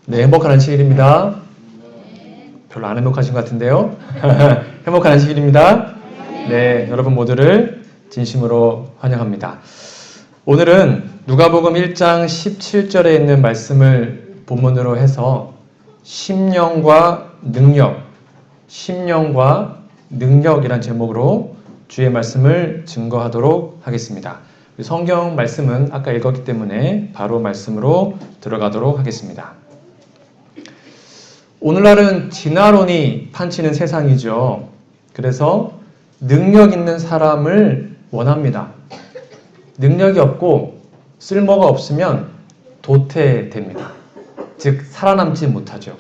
네, 행복한 안식일입니다. 별로 안 행복하신 것 같은데요. 행복한 안식일입니다. 네, 여러분 모두를 진심으로 환영합니다. 오늘은 누가복음 1장 17절에 있는 말씀을 본문으로 해서 심령과 능력이란 제목으로 주의 말씀을 증거하도록 하겠습니다. 성경 말씀은 아까 읽었기 때문에 바로 말씀으로 들어가도록 하겠습니다. 오늘날은 진화론이 판치는 세상이죠. 그래서 능력 있는 사람을 원합니다. 능력이 없고 쓸모가 없으면 도태됩니다. 즉 살아남지 못하죠.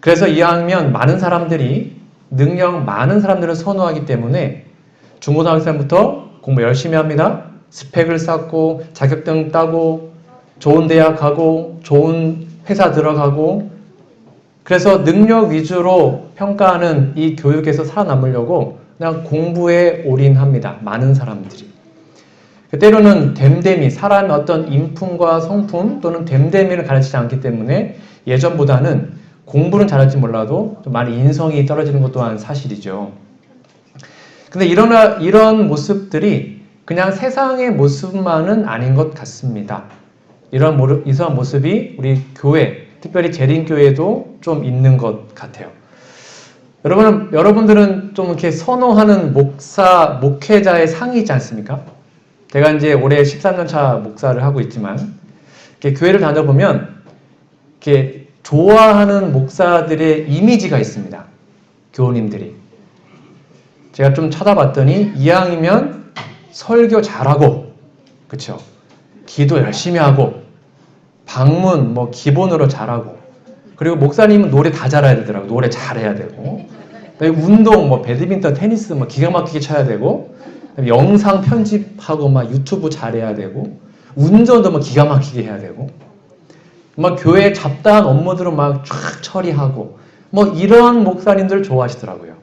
그래서 이왕이면 많은 사람들이 능력 많은 사람들을 선호하기 때문에 중고등학생부터 공부 열심히 합니다. 스펙을 쌓고 자격증 따고 좋은 대학 가고 좋은 회사 들어가고 그래서 능력 위주로 평가하는 이 교육에서 살아남으려고 그냥 공부에 올인합니다. 많은 사람들이. 때로는 됨됨이, 사람의 어떤 인품과 성품 또는 됨됨이를 가르치지 않기 때문에 예전보다는 공부는 잘할지 몰라도 좀 많이 인성이 떨어지는 것 또한 사실이죠. 근데 이런 모습들이 그냥 세상의 모습만은 아닌 것 같습니다. 이런 모습이 우리 교회, 특별히 재림교회에도 좀 있는 것 같아요. 여러분들은 좀 이렇게 선호하는 목회자의 상이 있지 않습니까? 제가 이제 올해 13년 차 목사를 하고 있지만, 이렇게 교회를 다녀보면, 이렇게 좋아하는 목사들의 이미지가 있습니다. 교우님들이. 제가 좀 찾아봤더니, 이왕이면 설교 잘하고, 기도 열심히 하고, 방문 기본으로 잘하고, 그리고 목사님은 노래 다 잘해야 되더라고요. 노래 잘해야 되고, 운동 배드민턴, 테니스 기가 막히게 쳐야 되고, 영상 편집하고 유튜브 잘해야 되고, 운전도 기가 막히게 해야 되고, 교회 잡다한 업무들은 쫙 처리하고, 이런 목사님들 좋아하시더라고요.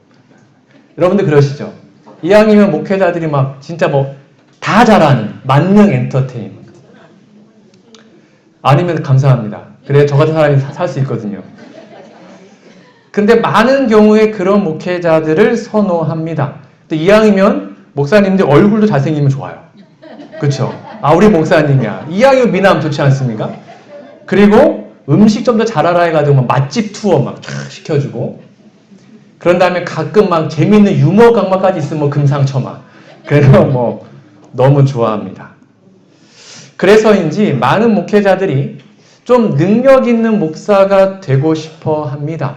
여러분들 그러시죠? 이왕이면 목회자들이 진짜 다 잘하는 만능 엔터테인먼트. 아니면 감사합니다. 그래야 저 같은 사람이 살 수 있거든요. 근데 많은 경우에 그런 목회자들을 선호합니다. 근데 이왕이면 목사님들 얼굴도 잘생기면 좋아요. 그렇죠? 우리 목사님이야. 이왕이면 미남 좋지 않습니까? 그리고 음식 좀 더 잘 알아 해가지고 맛집 투어 쫙 시켜주고, 그런 다음에 가끔 재밌는 유머 강마까지 있으면 금상첨화. 그래서 너무 좋아합니다. 그래서인지 많은 목회자들이 좀 능력 있는 목사가 되고 싶어 합니다.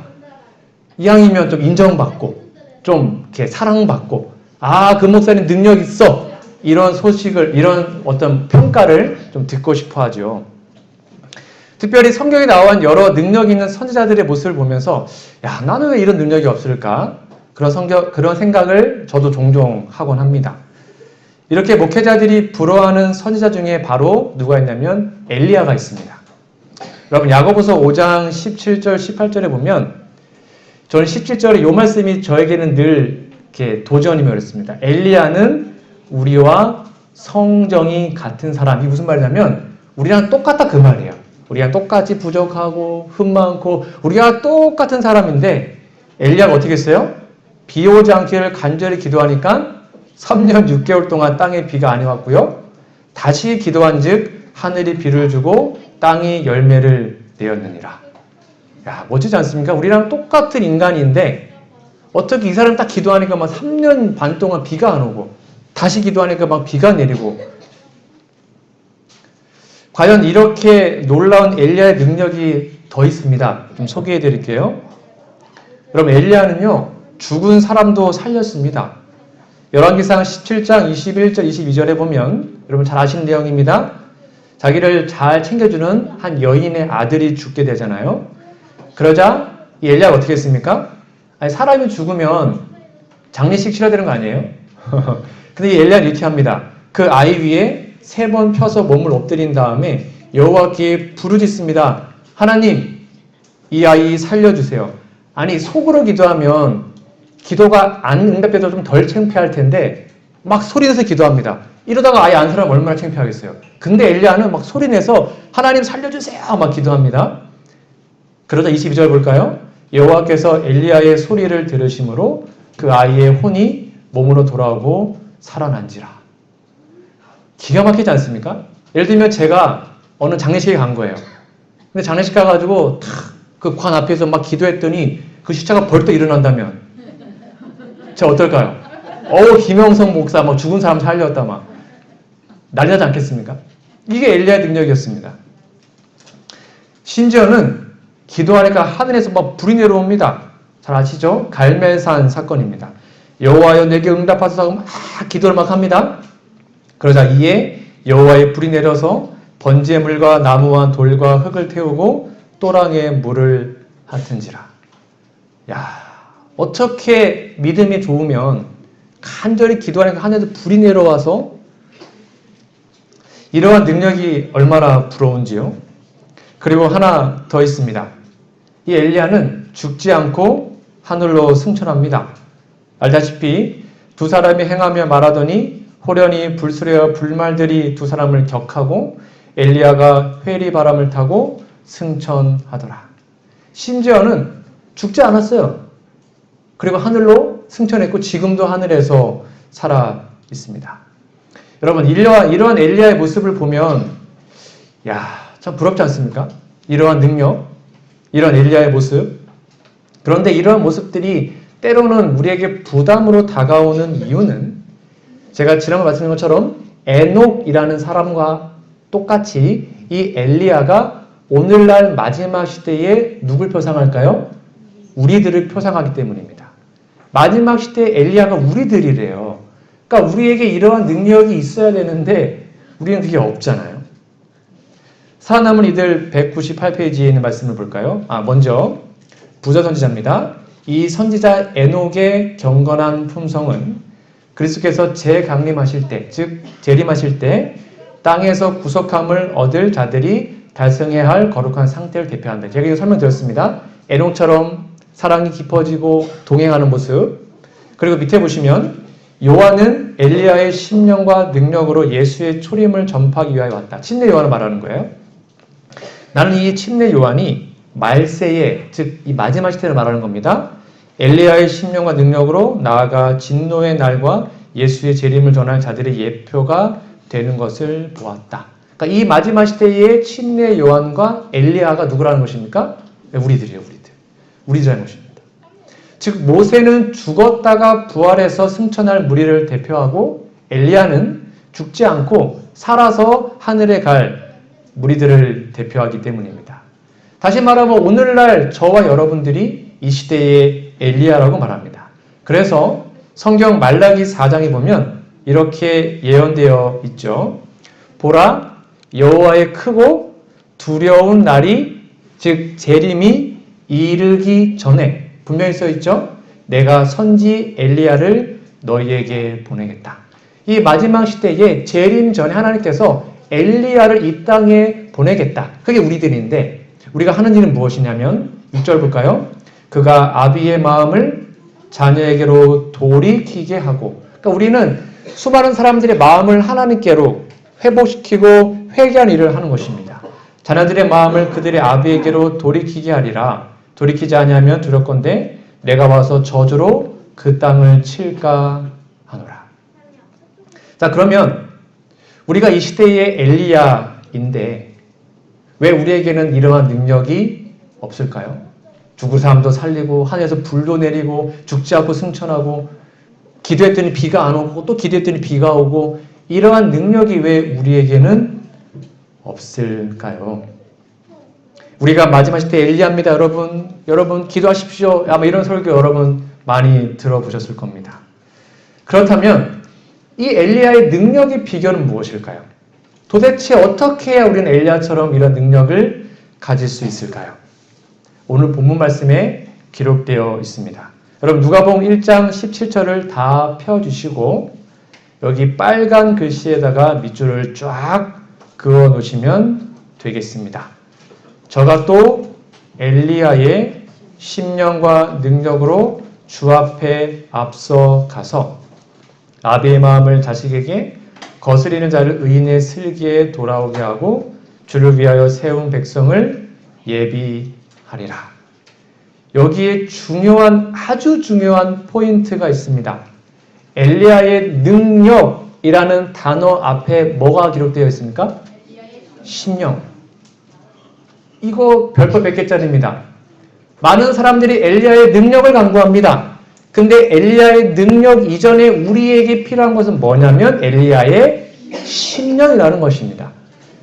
이왕이면 좀 인정받고, 좀 이렇게 사랑받고, 그 목사님 능력 있어! 이런 소식을, 이런 어떤 평가를 좀 듣고 싶어 하죠. 특별히 성경에 나온 여러 능력 있는 선지자들의 모습을 보면서, 나는 왜 이런 능력이 없을까? 그런 생각을 저도 종종 하곤 합니다. 이렇게 목회자들이 부러워하는 선지자 중에 바로 누가 있냐면 엘리야가 있습니다. 여러분 야고보서 5장 17절 18절에 보면 저는 17절에 이 말씀이 저에게는 늘 이렇게 도전이며 그랬습니다. 엘리야는 우리와 성정이 같은 사람. 이게 무슨 말이냐면 우리랑 똑같다 그 말이에요. 우리랑 똑같이 부족하고 흠 많고 우리가 똑같은 사람인데 엘리야가 어떻게 했어요? 비 오지 않기를 간절히 기도하니까 3년 6개월 동안 땅에 비가 안 왔고요. 다시 기도한 즉 하늘이 비를 주고 땅이 열매를 내었느니라. 멋지지 않습니까? 우리랑 똑같은 인간인데 어떻게 이 사람 딱 기도하니까 3년 반 동안 비가 안 오고 다시 기도하니까 비가 내리고. 과연 이렇게 놀라운 엘리야의 능력이 더 있습니다. 좀 소개해 드릴게요. 여러분 엘리야는요 죽은 사람도 살렸습니다. 열왕기상 17장 21절 22절에 보면 여러분 잘 아시는 내용입니다. 자기를 잘 챙겨주는 한 여인의 아들이 죽게 되잖아요. 그러자 이 엘리야가 어떻게 했습니까? 사람이 죽으면 장례식 치러야 되는 거 아니에요? 근데 이 엘리야는 이렇게 합니다. 그 아이 위에 3번 펴서 몸을 엎드린 다음에 여호와께 부르짖습니다. 하나님 이 아이 살려주세요. 속으로 기도하면 기도가 안 응답돼도 좀 덜 창피할 텐데 소리내서 기도합니다. 이러다가 아예 안 살아면 얼마나 창피하겠어요. 근데 엘리야는 소리내서 하나님 살려주세요 기도합니다. 그러자 22절 볼까요? 여호와께서 엘리야의 소리를 들으심으로 그 아이의 혼이 몸으로 돌아오고 살아난지라. 기가 막히지 않습니까? 예를 들면 제가 어느 장례식에 간 거예요. 근데 장례식 가가지고 그 관 앞에서 막 기도했더니 그 시체가 벌떡 일어난다면 제가 어떨까요? 김영성 목사 막 죽은 사람 살렸다 막 난리 나지 않겠습니까? 이게 엘리야의 능력이었습니다. 심지어는 기도하니까 하늘에서 막 불이 내려옵니다. 잘 아시죠? 갈멜산 사건입니다. 여호와여 내게 응답하소서 막 기도를 막 합니다. 그러자 이에 여호와의 불이 내려서 번지의 물과 나무와 돌과 흙을 태우고 또랑에 물을 핫은지라. 야, 어떻게 믿음이 좋으면 간절히 기도하니까 하늘에서 불이 내려와서 이러한 능력이 얼마나 부러운지요. 그리고 하나 더 있습니다. 이 엘리야는 죽지 않고 하늘로 승천합니다. 알다시피 두 사람이 행하며 말하더니 호련히 불수레와 불말들이 두 사람을 격하고 엘리야가 회리 바람을 타고 승천하더라. 심지어는 죽지 않았어요. 그리고 하늘로 승천했고 지금도 하늘에서 살아 있습니다. 여러분 이러한 엘리야의 모습을 보면 참 부럽지 않습니까? 이러한 능력, 이러한 엘리야의 모습. 그런데 이러한 모습들이 때로는 우리에게 부담으로 다가오는 이유는 제가 지난번에 말씀드린 것처럼 에녹이라는 사람과 똑같이 이 엘리야가 오늘날 마지막 시대에 누굴 표상할까요? 우리들을 표상하기 때문입니다. 마지막 시대에 엘리야가 우리들이래요. 그러니까 우리에게 이러한 능력이 있어야 되는데 우리는 그게 없잖아요. 살아남은 이들 198페이지에 있는 말씀을 볼까요? 먼저 부자 선지자입니다. 이 선지자 에녹의 경건한 품성은 그리스도께서 재강림하실 때, 즉 재림하실 때 땅에서 구속함을 얻을 자들이 달성해야 할 거룩한 상태를 대표한다. 제가 이거 설명드렸습니다. 에녹처럼 사랑이 깊어지고 동행하는 모습. 그리고 밑에 보시면 요한은 엘리야의 심령과 능력으로 예수의 초림을 전파하기 위하여 왔다. 침례 요한을 말하는 거예요. 나는 이 침례 요한이 말세에, 즉 이 마지막 시대를 말하는 겁니다. 엘리야의 심령과 능력으로 나아가 진노의 날과 예수의 재림을 전할 자들의 예표가 되는 것을 보았다. 그러니까 이 마지막 시대의 침례 요한과 엘리야가 누구라는 것입니까? 우리들이에요, 우리들. 우리들이라는 것입니다. 즉 모세는 죽었다가 부활해서 승천할 무리를 대표하고 엘리야는 죽지 않고 살아서 하늘에 갈 무리들을 대표하기 때문입니다. 다시 말하면 오늘날 저와 여러분들이 이 시대의 엘리야라고 말합니다. 그래서 성경 말라기 4장에 보면 이렇게 예언되어 있죠. 보라, 여호와의 크고 두려운 날이, 즉 재림이 이르기 전에 분명히 써 있죠. 내가 선지 엘리야를 너희에게 보내겠다. 이 마지막 시대에 재림 전에 하나님께서 엘리야를 이 땅에 보내겠다. 그게 우리들인데 우리가 하는 일은 무엇이냐면 6절 볼까요? 그가 아비의 마음을 자녀에게로 돌이키게 하고, 그러니까 우리는 수많은 사람들의 마음을 하나님께로 회복시키고 회개하는 일을 하는 것입니다. 자녀들의 마음을 그들의 아비에게로 돌이키게 하리라. 돌이키지 아니하면 두렵건대 내가 와서 저주로 그 땅을 칠까 하노라. 자, 그러면 우리가 이 시대의 엘리야인데 왜 우리에게는 이러한 능력이 없을까요? 죽을 사람도 살리고 하늘에서 불도 내리고 죽지 않고 승천하고 기도했더니 비가 안 오고 또 기도했더니 비가 오고 이러한 능력이 왜 우리에게는 없을까요? 우리가 마지막 시대 엘리야입니다. 여러분 기도하십시오. 아마 이런 설교 여러분 많이 들어보셨을 겁니다. 그렇다면 이 엘리야의 능력의 비결은 무엇일까요? 도대체 어떻게 해야 우리는 엘리야처럼 이런 능력을 가질 수 있을까요? 오늘 본문 말씀에 기록되어 있습니다. 여러분 누가복음 1장 17절을 다 펴주시고 여기 빨간 글씨에다가 밑줄을 쫙 그어 놓으시면 되겠습니다. 저가 또 엘리야의 심령과 능력으로 주 앞에 앞서 가서 아비의 마음을 자식에게 거스리는 자를 의인의 슬기에 돌아오게 하고 주를 위하여 세운 백성을 예비하리라. 하리라. 여기에 아주 중요한 포인트가 있습니다. 엘리야의 능력이라는 단어 앞에 뭐가 기록되어 있습니까? 심령. 이거 별표 100개짜리입니다. 많은 사람들이 엘리야의 능력을 강구합니다. 근데 엘리야의 능력 이전에 우리에게 필요한 것은 뭐냐면 엘리야의 심령이라는 것입니다.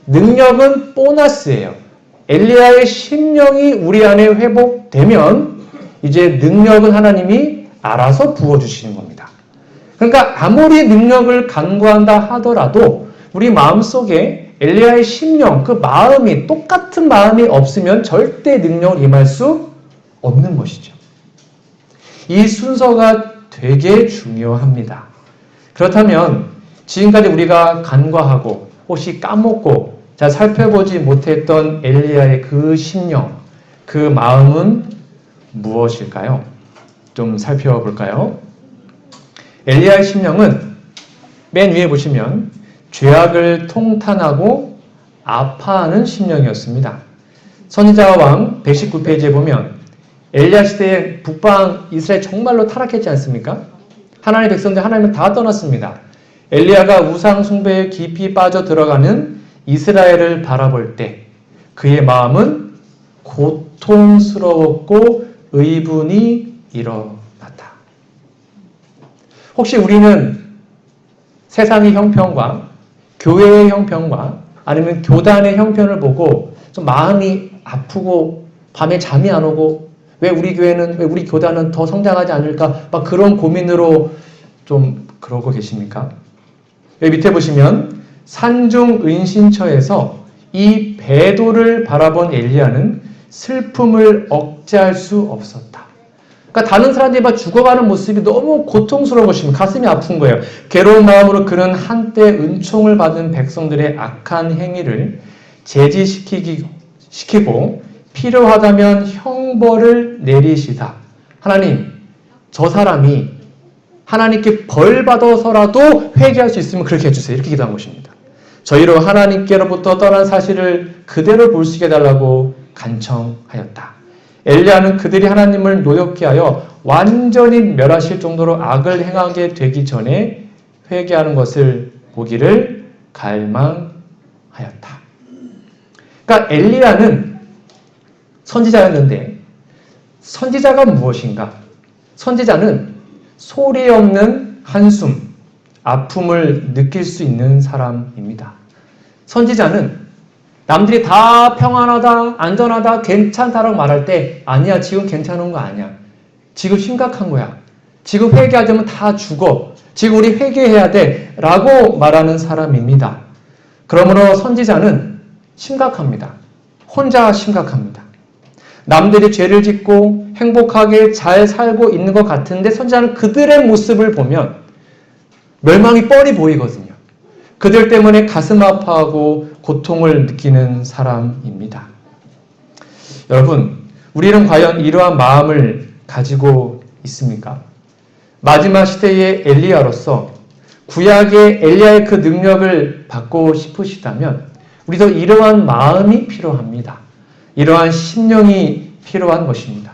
능력은 보너스예요. 엘리야의 심령이 우리 안에 회복되면 이제 능력은 하나님이 알아서 부어주시는 겁니다. 그러니까 아무리 능력을 간구한다 하더라도 우리 마음속에 엘리야의 심령, 그 마음이 똑같은 마음이 없으면 절대 능력을 임할 수 없는 것이죠. 이 순서가 되게 중요합니다. 그렇다면 지금까지 우리가 간과하고 혹시 까먹고 잘 살펴보지 못했던 엘리야의 그 심령, 그 마음은 무엇일까요? 좀 살펴볼까요? 엘리야의 심령은 맨 위에 보시면 죄악을 통탄하고 아파하는 심령이었습니다. 선지자와 왕 119페이지에 보면 엘리야 시대에 북방 이스라엘 정말로 타락했지 않습니까? 하나님의 백성들 하나님을 다 떠났습니다. 엘리야가 우상 숭배에 깊이 빠져 들어가는 이스라엘을 바라볼 때 그의 마음은 고통스러웠고 의분이 일어났다. 혹시 우리는 세상의 형편과 교회의 형편과 아니면 교단의 형편을 보고 좀 마음이 아프고 밤에 잠이 안 오고 왜 우리 교회는, 왜 우리 교단은 더 성장하지 않을까 막 그런 고민으로 좀 그러고 계십니까? 여기 밑에 보시면 산중 은신처에서 이 배도를 바라본 엘리야는 슬픔을 억제할 수 없었다. 그러니까 다른 사람들이 막 죽어가는 모습이 너무 고통스러운 것입니다. 가슴이 아픈 거예요. 괴로운 마음으로 그는 한때 은총을 받은 백성들의 악한 행위를 제지시키고 필요하다면 형벌을 내리시다. 하나님, 저 사람이 하나님께 벌 받아서라도 회개할 수 있으면 그렇게 해주세요. 이렇게 기도한 것입니다. 저희로 하나님께로부터 떠난 사실을 그대로 볼 수 있게 해달라고 간청하였다. 엘리야는 그들이 하나님을 노엽게 하여 완전히 멸하실 정도로 악을 행하게 되기 전에 회개하는 것을 보기를 갈망하였다. 그러니까 엘리야는 선지자였는데 선지자가 무엇인가? 선지자는 소리 없는 한숨, 아픔을 느낄 수 있는 사람입니다. 선지자는 남들이 다 평안하다, 안전하다, 괜찮다라고 말할 때 아니야, 지금 괜찮은 거 아니야. 지금 심각한 거야. 지금 회개하자면 다 죽어. 지금 우리 회개해야 돼. 라고 말하는 사람입니다. 그러므로 선지자는 심각합니다. 혼자 심각합니다. 남들이 죄를 짓고 행복하게 잘 살고 있는 것 같은데 선지자는 그들의 모습을 보면 멸망이 뻔히 보이거든요. 그들 때문에 가슴 아파하고 고통을 느끼는 사람입니다. 여러분, 우리는 과연 이러한 마음을 가지고 있습니까? 마지막 시대의 엘리야로서 구약의 엘리야의 그 능력을 받고 싶으시다면 우리도 이러한 마음이 필요합니다. 이러한 심령이 필요한 것입니다.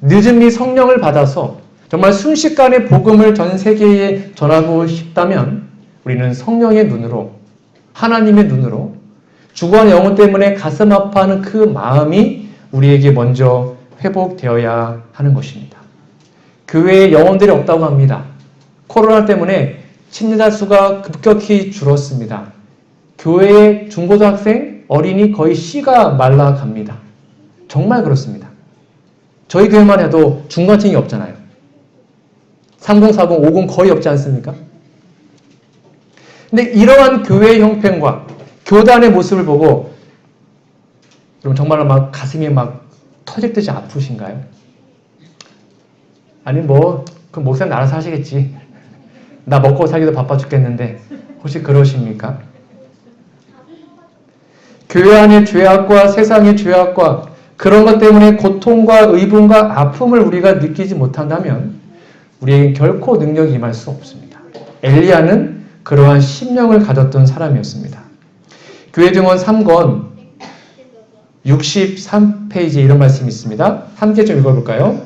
늦음이 성령을 받아서 정말 순식간에 복음을 전 세계에 전하고 싶다면 우리는 성령의 눈으로, 하나님의 눈으로 죽어가는 영혼 때문에 가슴 아파하는 그 마음이 우리에게 먼저 회복되어야 하는 것입니다. 교회에 영혼들이 없다고 합니다. 코로나 때문에 침례자 수가 급격히 줄었습니다. 교회의 중고등학생, 어린이 거의 씨가 말라갑니다. 정말 그렇습니다. 저희 교회만 해도 중간층이 없잖아요. 30, 40, 50 거의 없지 않습니까? 근데 이러한 교회의 형편과 교단의 모습을 보고 여러분 정말로 막 가슴이 막 터질 듯이 아프신가요? 아니 그 목사님 알아서 하시겠지. 나 먹고 살기도 바빠 죽겠는데 혹시 그러십니까? 교회 안의 죄악과 세상의 죄악과 그런 것 때문에 고통과 의분과 아픔을 우리가 느끼지 못한다면 우리에게 결코 능력이 임할 수 없습니다. 엘리야는 그러한 심령을 가졌던 사람이었습니다. 교회 증언 3권 63페이지에 이런 말씀이 있습니다. 함께 좀 읽어볼까요?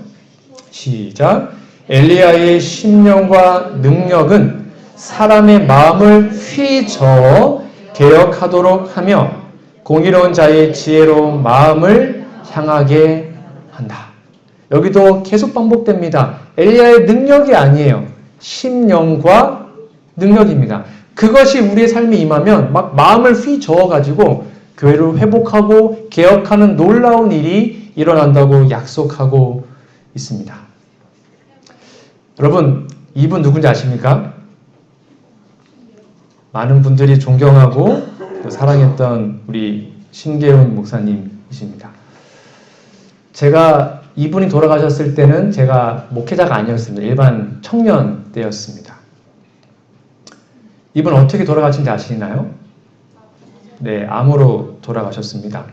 시작. 엘리야의 심령과 능력은 사람의 마음을 휘저어 개혁하도록 하며 공의로운 자의 지혜로운 마음을 향하게 한다. 여기도 계속 반복됩니다. 엘리야의 능력이 아니에요. 심령과 능력입니다. 그것이 우리의 삶에 임하면 막 마음을 휘저어가지고 교회를 회복하고 개혁하는 놀라운 일이 일어난다고 약속하고 있습니다. 여러분, 이분 누군지 아십니까? 많은 분들이 존경하고 또 사랑했던 우리 신계훈 목사님이십니다. 제가 이분이 돌아가셨을 때는 제가 목회자가 아니었습니다. 일반 청년 때였습니다. 이분 어떻게 돌아가신지 아시나요? 네, 암으로 돌아가셨습니다.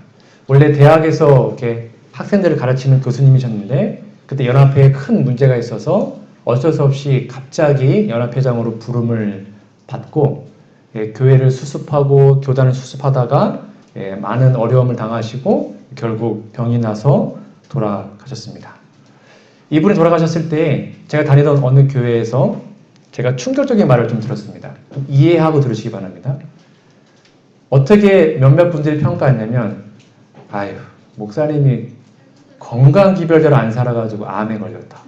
원래 대학에서 이렇게 학생들을 가르치는 교수님이셨는데 그때 연합회에 큰 문제가 있어서 어쩔 수 없이 갑자기 연합회장으로 부름을 받고 교회를 수습하고 교단을 수습하다가 많은 어려움을 당하시고 결국 병이 나서 돌아가셨습니다. 이분이 돌아가셨을 때 제가 다니던 어느 교회에서 제가 충격적인 말을 좀 들었습니다. 이해하고 들으시기 바랍니다. 어떻게 몇몇 분들이 평가했냐면 아유, 목사님이 건강기별대로 안 살아가지고 암에 걸렸다.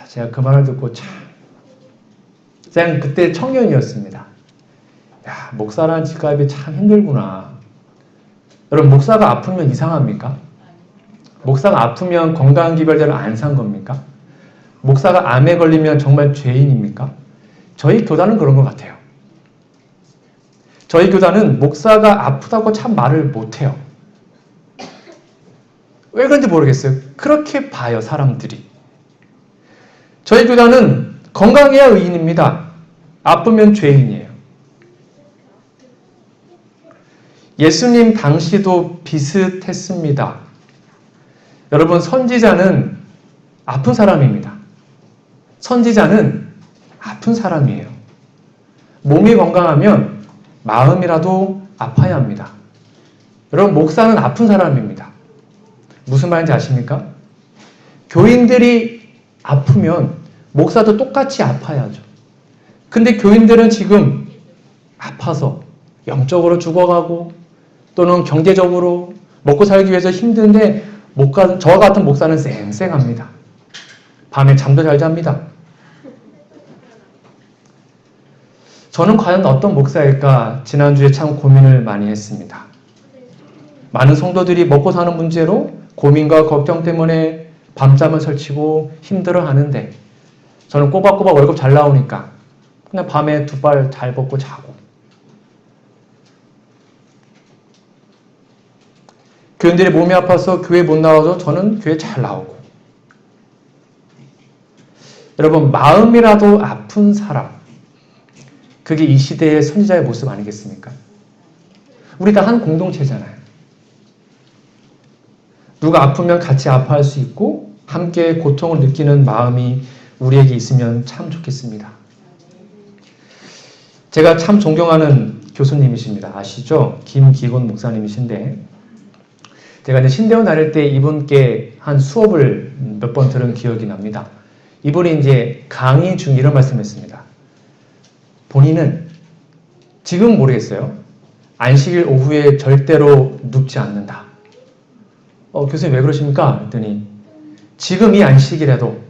제가 그 말을 듣고 참 그냥 그때 청년이었습니다. 야, 목사라는 직업이 참 힘들구나. 여러분, 목사가 아프면 이상합니까? 목사가 아프면 건강기별대로 안 산 겁니까? 목사가 암에 걸리면 정말 죄인입니까? 저희 교단은 그런 것 같아요. 저희 교단은 목사가 아프다고 참 말을 못해요. 왜 그런지 모르겠어요. 그렇게 봐요, 사람들이. 저희 교단은 건강해야 의인입니다. 아프면 죄인이에요. 예수님 당시도 비슷했습니다. 여러분, 선지자는 아픈 사람입니다. 선지자는 아픈 사람이에요. 몸이 건강하면 마음이라도 아파야 합니다. 여러분, 목사는 아픈 사람입니다. 무슨 말인지 아십니까? 교인들이 아프면 목사도 똑같이 아파야죠. 근데 교인들은 지금 아파서 영적으로 죽어가고 또는 경제적으로 먹고 살기 위해서 힘든데 저와 같은 목사는 쌩쌩합니다. 밤에 잠도 잘 잡니다. 저는 과연 어떤 목사일까 지난주에 참 고민을 많이 했습니다. 많은 성도들이 먹고 사는 문제로 고민과 걱정 때문에 밤잠을 설치고 힘들어하는데 저는 꼬박꼬박 월급 잘 나오니까 그냥 밤에 두 발 잘 벗고 자고, 교인들이 몸이 아파서 교회 못 나와도 저는 교회 잘 나오고. 여러분, 마음이라도 아픈 사람, 그게 이 시대의 선지자의 모습 아니겠습니까? 우리 다 한 공동체잖아요. 누가 아프면 같이 아파할 수 있고 함께 고통을 느끼는 마음이 우리에게 있으면 참 좋겠습니다. 제가 참 존경하는 교수님이십니다. 아시죠? 김기곤 목사님이신데 제가 이제 신대원 다닐 때 이분께 한 수업을 몇 번 들은 기억이 납니다. 이분이 이제 강의 중 이런 말씀했습니다. 본인은 지금 모르겠어요. 안식일 오후에 절대로 눕지 않는다. 교수님 왜 그러십니까? 그랬더니 지금 이 안식일에도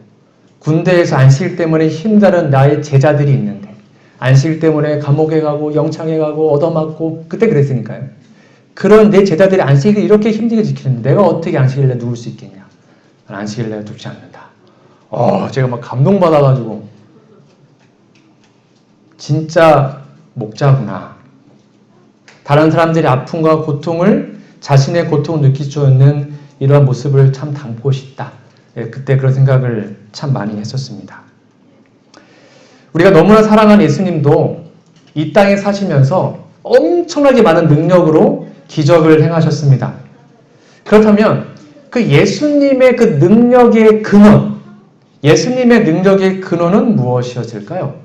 군대에서 안식일 때문에 힘든 나의 제자들이 있는데 안식일 때문에 감옥에 가고 영창에 가고 얻어맞고 그때 그랬으니까요. 그런 내 제자들이 안식일을 이렇게 힘들게 지키는데 내가 어떻게 안식일에 누울 수 있겠냐. 난 안식일에 눕지 않는다. 제가 막 감동받아가지고 진짜 목자구나. 다른 사람들의 아픔과 고통을 자신의 고통을 느낄 수 있는 이러한 모습을 참 담고 싶다. 그때 그런 생각을 참 많이 했었습니다. 우리가 너무나 사랑하는 예수님도 이 땅에 사시면서 엄청나게 많은 능력으로 기적을 행하셨습니다. 그렇다면 그 예수님의 그 능력의 근원, 예수님의 능력의 근원은 무엇이었을까요?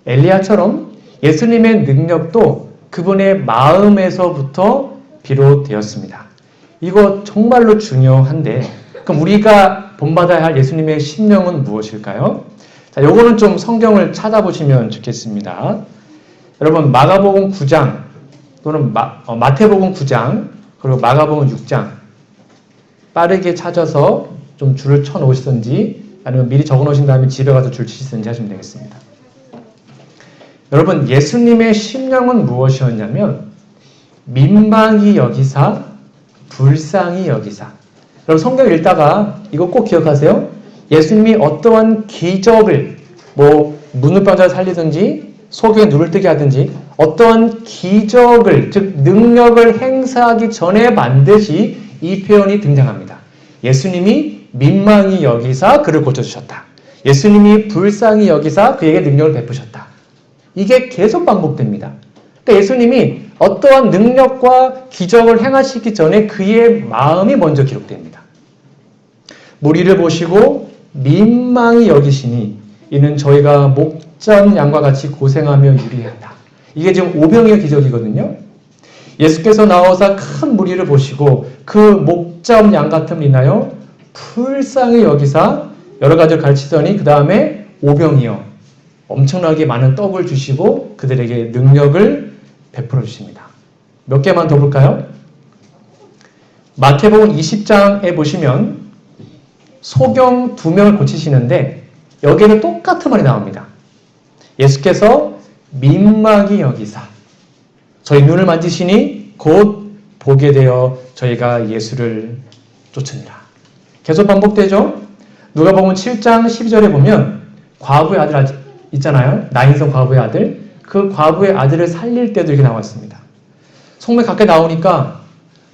엘리야처럼 예수님의 능력도 그분의 마음에서부터 비롯되었습니다. 이거 정말로 중요한데, 그럼 우리가 본받아야 할 예수님의 심령은 무엇일까요? 자, 요거는 좀 성경을 찾아보시면 좋겠습니다. 여러분, 마가복음 9장 또는 마태복음 9장 그리고 마가복음 6장 빠르게 찾아서 좀 줄을 쳐 놓으시든지 아니면 미리 적어 놓으신 다음에 집에 가서 줄 치시든지 하시면 되겠습니다. 여러분, 예수님의 심령은 무엇이었냐면 민망히 여기사 불쌍히 여기사. 여러분, 성경 읽다가 이거 꼭 기억하세요. 예수님이 어떠한 기적을 문을 빠져 살리든지 소경의 눈을 뜨게 하든지 어떠한 기적을, 즉 능력을 행사하기 전에 반드시 이 표현이 등장합니다. 예수님이 민망히 여기사 그를 고쳐주셨다. 예수님이 불쌍히 여기사 그에게 능력을 베푸셨다. 이게 계속 반복됩니다. 그러니까 예수님이 어떠한 능력과 기적을 행하시기 전에 그의 마음이 먼저 기록됩니다. 무리를 보시고 민망히 여기시니 이는 저희가 목전 양과 같이 고생하며 유리하다. 이게 지금 오병이어 기적이거든요. 예수께서 나와서 큰 무리를 보시고 그 목전 양 같음을 인하여 불쌍히 여기사 여러 가지를 가르치더니 그 다음에 오병이어 엄청나게 많은 떡을 주시고 그들에게 능력을 베풀어 주십니다. 몇 개만 더 볼까요? 마태복음 20장에 보시면 소경 2명을 고치시는데 여기에는 똑같은 말이 나옵니다. 예수께서 민망히 여기사 저희 눈을 만지시니 곧 보게 되어 저희가 예수를 쫓으니라. 계속 반복되죠? 누가복음 7장 12절에 보면 과부의 아들 있잖아요. 나인성 과부의 아들. 그 과부의 아들을 살릴 때도 이렇게 나왔습니다. 성문 가까이 나오니까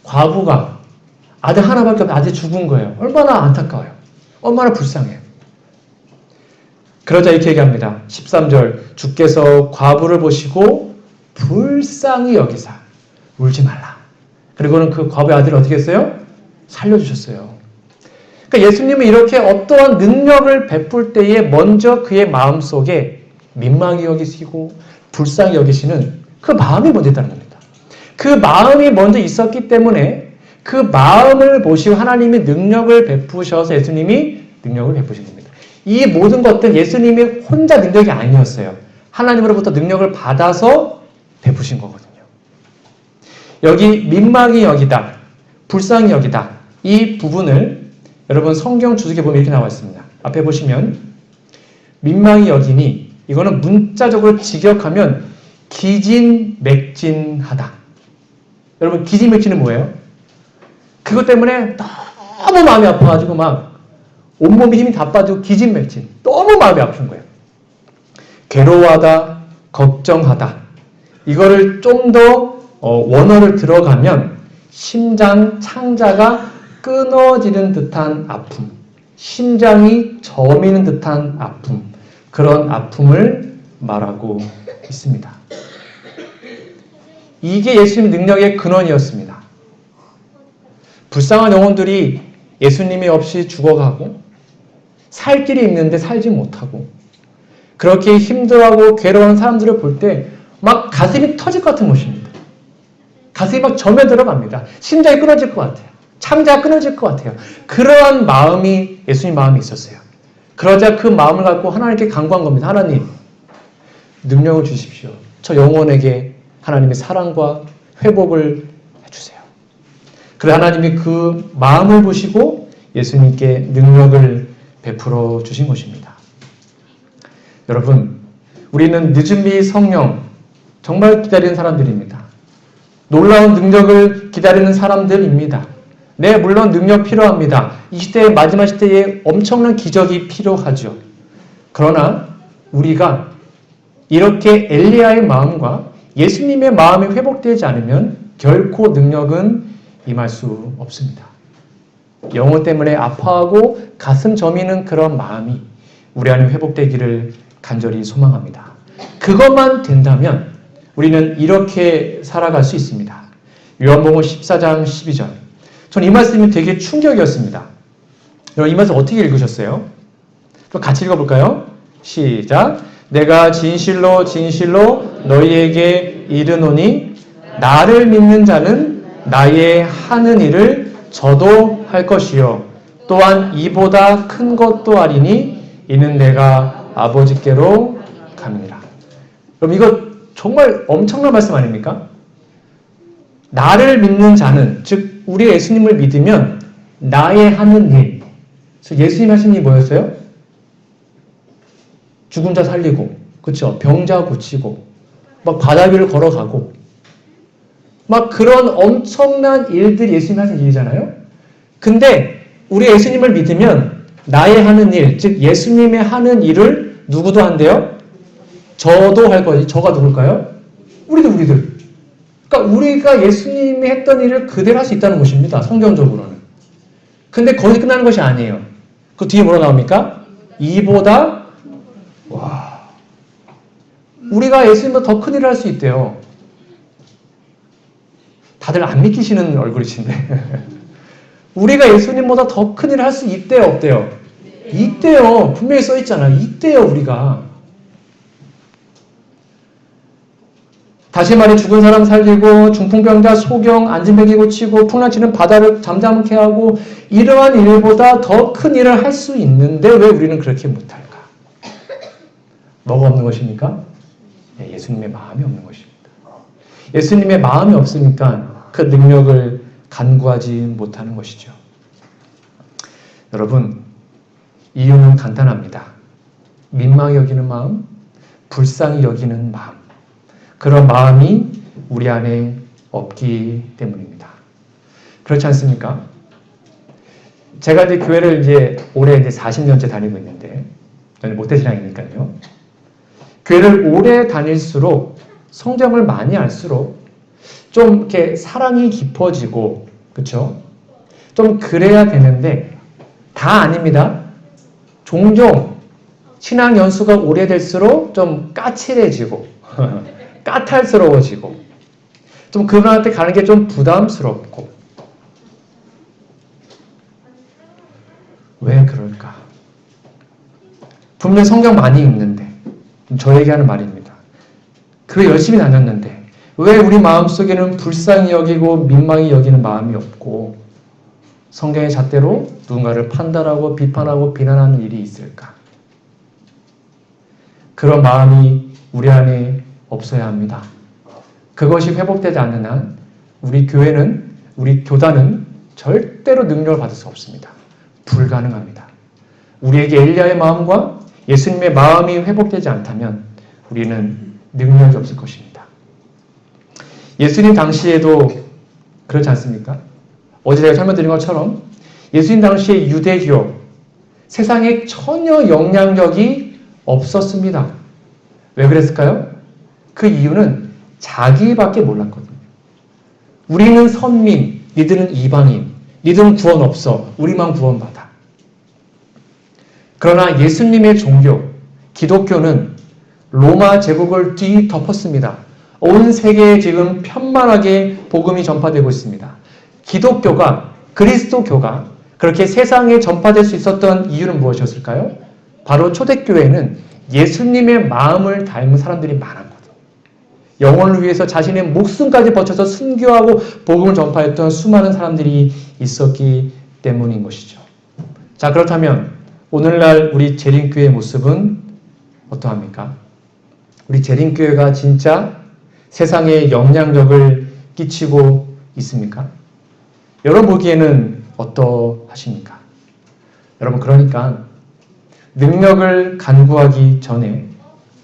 과부가 아들 하나밖에 없는 아들이 죽은 거예요. 얼마나 안타까워요. 얼마나 불쌍해요. 그러자 이렇게 얘기합니다. 13절 주께서 과부를 보시고 불쌍히 여기사 울지 말라. 그리고는 그 과부의 아들을 어떻게 했어요? 살려주셨어요. 그러니까 예수님은 이렇게 어떠한 능력을 베풀 때에 먼저 그의 마음속에 민망히 여기시고 불쌍히 여기시는 그 마음이 먼저 있다는 겁니다. 그 마음이 먼저 있었기 때문에 그 마음을 보시고 하나님이 능력을 베푸셔서 예수님이 능력을 베푸신 겁니다. 이 모든 것들 예수님이 혼자 능력이 아니었어요. 하나님으로부터 능력을 받아서 베푸신 거거든요. 여기 민망히 여기다, 불쌍히 여기다 이 부분을 여러분 성경 주석에 보면 이렇게 나와 있습니다. 앞에 보시면 민망히 여기니 이거는 문자적으로 직역하면 기진맥진하다. 여러분 기진맥진은 뭐예요? 그것 때문에 너무 마음이 아파가지고 막 온몸에 힘이 다 빠지고 기진맥진. 너무 마음이 아픈 거예요. 괴로워하다, 걱정하다. 이거를 좀 더 원어를 들어가면 심장 창자가 끊어지는 듯한 아픔, 심장이 저미는 듯한 아픔, 그런 아픔을 말하고 있습니다. 이게 예수님 능력의 근원이었습니다. 불쌍한 영혼들이 예수님이 없이 죽어가고 살 길이 있는데 살지 못하고 그렇게 힘들어하고 괴로운 사람들을 볼 때 막 가슴이 터질 것 같은 모습입니다. 가슴이 막 점에 들어갑니다. 심장이 끊어질 것 같아요. 창자가 끊어질 것 같아요. 그러한 마음이 예수님 마음이 있었어요. 그러자 그 마음을 갖고 하나님께 간구한 겁니다. 하나님, 능력을 주십시오. 저 영혼에게 하나님의 사랑과 회복을 해주세요. 그래 하나님이 그 마음을 보시고 예수님께 능력을 베풀어 주신 것입니다. 여러분, 우리는 늦은비 성령 정말 기다리는 사람들입니다. 놀라운 능력을 기다리는 사람들입니다. 네, 물론 능력 필요합니다. 이 시대의 마지막 시대에 엄청난 기적이 필요하죠. 그러나 우리가 이렇게 엘리야의 마음과 예수님의 마음이 회복되지 않으면 결코 능력은 임할 수 없습니다. 영혼 때문에 아파하고 가슴 저미는 그런 마음이 우리 안에 회복되기를 간절히 소망합니다. 그것만 된다면 우리는 이렇게 살아갈 수 있습니다. 요한복음 14장 12절. 전 이 말씀이 되게 충격이었습니다. 여러분 이 말씀 어떻게 읽으셨어요? 같이 읽어볼까요? 시작. 내가 진실로 진실로 너희에게 이르노니 나를 믿는 자는 나의 하는 일을 저도 할 것이요 또한 이보다 큰 것도 하리니 이는 내가 아버지께로 갑니다. 그럼 이거 정말 엄청난 말씀 아닙니까? 나를 믿는 자는, 즉 우리 예수님을 믿으면 나의 하는 일, 예수님 하신 일이 뭐였어요? 죽은 자 살리고, 그렇죠? 병자 고치고, 막 바다 위를 걸어가고, 막 그런 엄청난 일들이 예수님 하신 일이잖아요. 근데 우리 예수님을 믿으면 나의 하는 일, 즉 예수님의 하는 일을 누구도 한대요? 저도 할 거지. 저가 누굴까요? 우리들. 그러니까 우리가 예수님이 했던 일을 그대로 할 수 있다는 것입니다. 성경적으로는. 근데 거기 끝나는 것이 아니에요. 그 뒤에 뭐라 나옵니까? 이보다 우리가 예수님보다 더 큰 일을 할 수 있대요. 다들 안 믿기시는 얼굴이신데 우리가 예수님보다 더 큰 일을 할 수 있대요, 없대요? 있대요. 분명히 써있잖아요. 있대요, 우리가. 다시 말해 죽은 사람 살리고 중풍병자 소경 안진뱅이 고치고 풍랑치는 바다를 잠잠케 하고 이러한 일보다 더 큰 일을 할 수 있는데 왜 우리는 그렇게 못할까? 뭐가 없는 것입니까? 예수님의 마음이 없는 것입니다. 예수님의 마음이 없으니까 그 능력을 간구하지 못하는 것이죠. 여러분, 이유는 간단합니다. 민망히 여기는 마음, 불쌍히 여기는 마음. 그런 마음이 우리 안에 없기 때문입니다. 그렇지 않습니까? 제가 이제 교회를 올해 40년째 다니고 있는데, 저는 모태신앙이니까요. 교회를 오래 다닐수록, 성경을 많이 알수록, 좀 이렇게 사랑이 깊어지고, 그쵸? 좀 그래야 되는데, 다 아닙니다. 종종, 신앙 연수가 오래될수록 좀 까칠해지고, 까탈스러워지고 좀 그분한테 가는 게 좀 부담스럽고 왜 그럴까? 분명 성경 많이 읽는데 저에게 하는 말입니다. 교회 열심히 다녔는데 왜 우리 마음속에는 불쌍히 여기고 민망히 여기는 마음이 없고 성경의 잣대로 누군가를 판단하고 비판하고 비난하는 일이 있을까? 그런 마음이 우리 안에 없어야 합니다. 그것이 회복되지 않는 한 우리 교회는, 우리 교단은 절대로 능력을 받을 수 없습니다. 불가능합니다. 우리에게 엘리야의 마음과 예수님의 마음이 회복되지 않다면 우리는 능력이 없을 것입니다. 예수님 당시에도 그렇지 않습니까? 어제 제가 설명드린 것처럼 예수님 당시에 유대교, 세상에 전혀 영향력이 없었습니다. 왜 그랬을까요? 그 이유는 자기밖에 몰랐거든요. 우리는 선민, 니들은 이방인, 니들은 구원 없어, 우리만 구원받아. 그러나 예수님의 종교, 기독교는 로마 제국을 뒤덮었습니다. 온 세계에 지금 편만하게 복음이 전파되고 있습니다. 기독교가, 그리스도교가 그렇게 세상에 전파될 수 있었던 이유는 무엇이었을까요? 바로 초대교회는 예수님의 마음을 닮은 사람들이 많았거든요. 영혼을 위해서 자신의 목숨까지 바쳐서 순교하고 복음을 전파했던 수많은 사람들이 있었기 때문인 것이죠. 자, 그렇다면 오늘날 우리 재림교회의 모습은 어떠합니까? 우리 재림교회가 진짜 세상에 영향력을 끼치고 있습니까? 여러분 보기에는 어떠하십니까? 여러분, 그러니까 능력을 간구하기 전에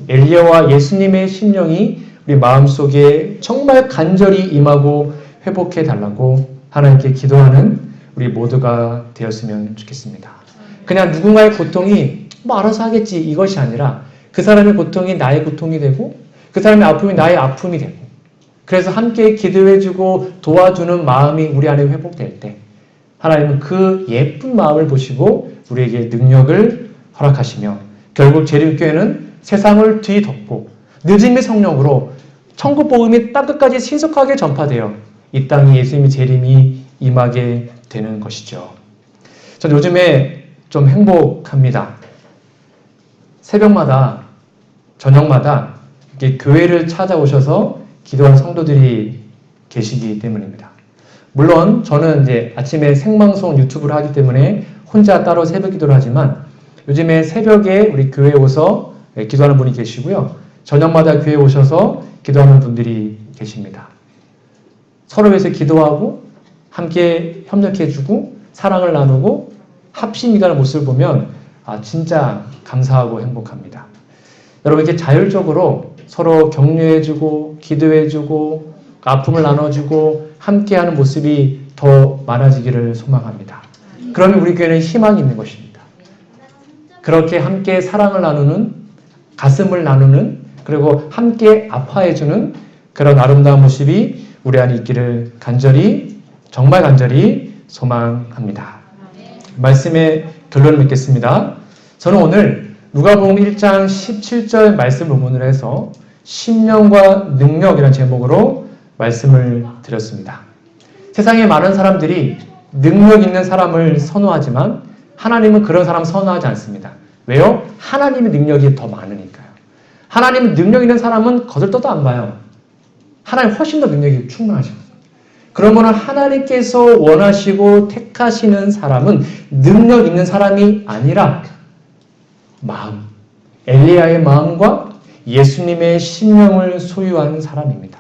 엘리야와 예수님의 심령이 우리 마음속에 정말 간절히 임하고 회복해 달라고 하나님께 기도하는 우리 모두가 되었으면 좋겠습니다. 그냥 누군가의 고통이 뭐 알아서 하겠지 이것이 아니라 그 사람의 고통이 나의 고통이 되고 그 사람의 아픔이 나의 아픔이 되고 그래서 함께 기도해주고 도와주는 마음이 우리 안에 회복될 때 하나님은 그 예쁜 마음을 보시고 우리에게 능력을 허락하시며 결국 재림교회는 세상을 뒤덮고 늦음의 성령으로 천국 복음이 땅끝까지 신속하게 전파되어 이 땅에 예수님의 재림이 임하게 되는 것이죠. 저는 요즘에 좀 행복합니다. 새벽마다 저녁마다 이렇게 교회를 찾아오셔서 기도하는 성도들이 계시기 때문입니다. 물론 저는 이제 아침에 생방송 유튜브를 하기 때문에 혼자 따로 새벽 기도를 하지만 요즘에 새벽에 우리 교회에 오서 기도하는 분이 계시고요. 저녁마다 교회에 오셔서 기도하는 분들이 계십니다. 서로 위해서 기도하고 함께 협력해주고 사랑을 나누고 합심이가는 모습을 보면 진짜 감사하고 행복합니다. 여러분 이렇게 자율적으로 서로 격려해주고 기도해주고 아픔을 나눠주고 함께하는 모습이 더 많아지기를 소망합니다. 그러면 우리 교회는 희망이 있는 것입니다. 그렇게 함께 사랑을 나누는 가슴을 나누는 그리고 함께 아파해주는 그런 아름다운 모습이 우리 안에 있기를 간절히 정말 간절히 소망합니다. 말씀의 결론을 맺겠습니다. 저는 오늘 누가복음 1장 17절 말씀 본문을 해서 심령과 능력이라는 제목으로 말씀을 드렸습니다. 세상에 많은 사람들이 능력 있는 사람을 선호하지만 하나님은 그런 사람 선호하지 않습니다. 왜요? 하나님의 능력이 더 많으니까요. 하나님의 능력 있는 사람은 거들떠도 안 봐요. 하나님 훨씬 더 능력이 충분하시거든요. 그러면 하나님께서 원하시고 택하시는 사람은 능력 있는 사람이 아니라 마음, 엘리야의 마음과 예수님의 심령을 소유한 사람입니다.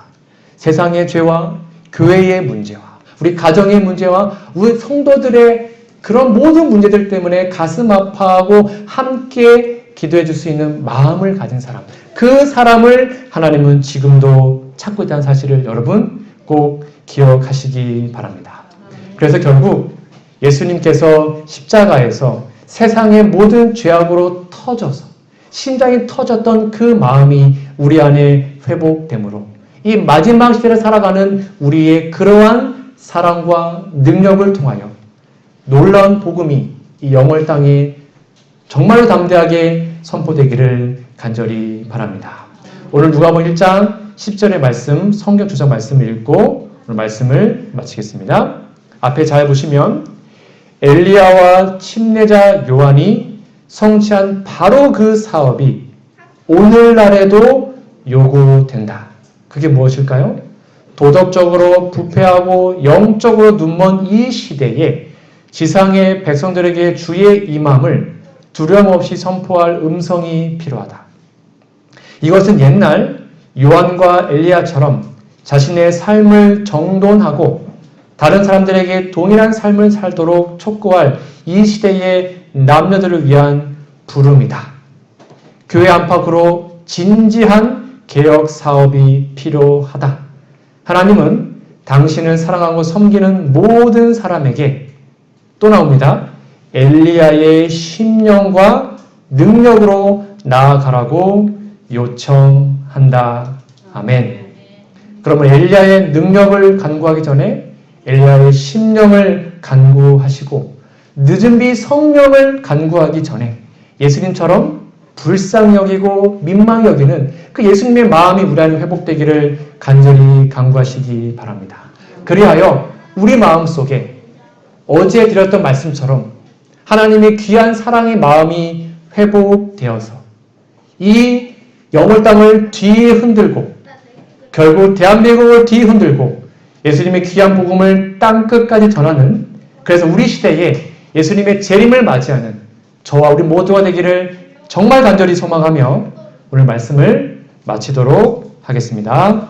세상의 죄와 교회의 문제와 우리 가정의 문제와 우리 성도들의 그런 모든 문제들 때문에 가슴 아파하고 함께 기도해 줄 수 있는 마음을 가진 사람, 그 사람을 하나님은 지금도 찾고 있다는 사실을 여러분 꼭 기억하시기 바랍니다. 그래서 결국 예수님께서 십자가에서 세상의 모든 죄악으로 터져서 심장이 터졌던 그 마음이 우리 안에 회복되므로 이 마지막 시대를 살아가는 우리의 그러한 사랑과 능력을 통하여 놀라운 복음이 이 영월 땅에 정말로 담대하게 선포되기를 간절히 바랍니다. 오늘 누가복음 1장 10절의 말씀, 성경 주석 말씀을 읽고 오늘 말씀을 마치겠습니다. 앞에 잘 보시면 엘리야와 침례자 요한이 성취한 바로 그 사업이 오늘날에도 요구된다. 그게 무엇일까요? 도덕적으로 부패하고 영적으로 눈먼 이 시대에 지상의 백성들에게 주의 임함을 두려움 없이 선포할 음성이 필요하다. 이것은 옛날 요한과 엘리야처럼 자신의 삶을 정돈하고 다른 사람들에게 동일한 삶을 살도록 촉구할 이 시대의 남녀들을 위한 부름이다. 교회 안팎으로 진지한 개혁 사업이 필요하다. 하나님은 당신을 사랑하고 섬기는 모든 사람에게 또 나옵니다. 엘리야의 심령과 능력으로 나아가라고 요청한다. 아멘. 그러면 엘리야의 능력을 간구하기 전에 엘리야의 심령을 간구하시고 늦은 비 성령을 간구하기 전에 예수님처럼 불쌍히 여기고 민망히 여기는 그 예수님의 마음이 우리 안에 회복되기를 간절히 간구하시기 바랍니다. 그리하여 우리 마음속에 어제 드렸던 말씀처럼 하나님의 귀한 사랑의 마음이 회복되어서 이 영월 땅을 뒤에 흔들고 결국 대한민국을 뒤에 흔들고 예수님의 귀한 복음을 땅끝까지 전하는 그래서 우리 시대에 예수님의 재림을 맞이하는 저와 우리 모두가 되기를 정말 간절히 소망하며 오늘 말씀을 마치도록 하겠습니다.